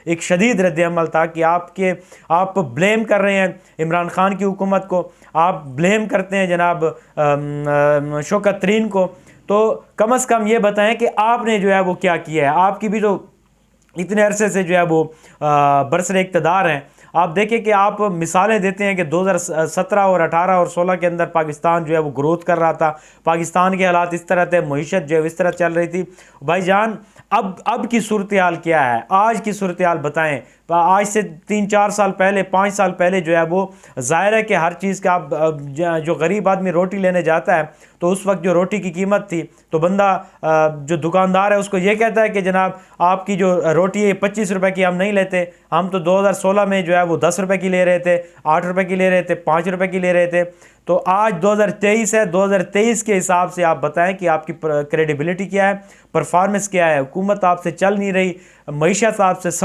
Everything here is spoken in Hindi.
एक शदीद रद्द-ए-अमल था कि आप ब्लेम कर रहे हैं इमरान खान की हुकूमत को, आप ब्लेम करते हैं जनाब शौकत तरीन को, तो कम से कम ये बताएं कि आपने जो है वो क्या किया है। आपकी भी तो इतने अरसे से जो है वो बरसरे इक़्तिदार हैं। आप देखें कि आप मिसालें देते हैं कि 2017 और 18 और 16 के अंदर पाकिस्तान जो है वो ग्रोथ कर रहा था, पाकिस्तान के हालात इस तरह थे, मईशत जो है इस तरह चल रही थी। भाईजान अब की सूरत हाल क्या है, आज की सूरत हाल बताएं। आज से 3-4 साल पहले, 5 साल पहले जो है वो ज़ाहिर है कि हर चीज़ का आप जो गरीब आदमी रोटी लेने जाता है तो उस वक्त जो रोटी की कीमत थी तो बंदा जो दुकानदार है उसको ये कहता है कि जनाब आपकी जो रोटी है 25 रुपए की हम नहीं लेते, हम तो 2016 में जो है वो 10 रुपए की ले रहे थे, 8 रुपए की ले रहे थे, 5 रुपए की ले रहे थे। तो आज 2023 है, 2023 के हिसाब से आप बताएं कि आपकी क्रेडिबिलिटी क्या है, परफॉर्मेंस क्या है। हुकूमत आपसे चल नहीं रही, मईशत आपसे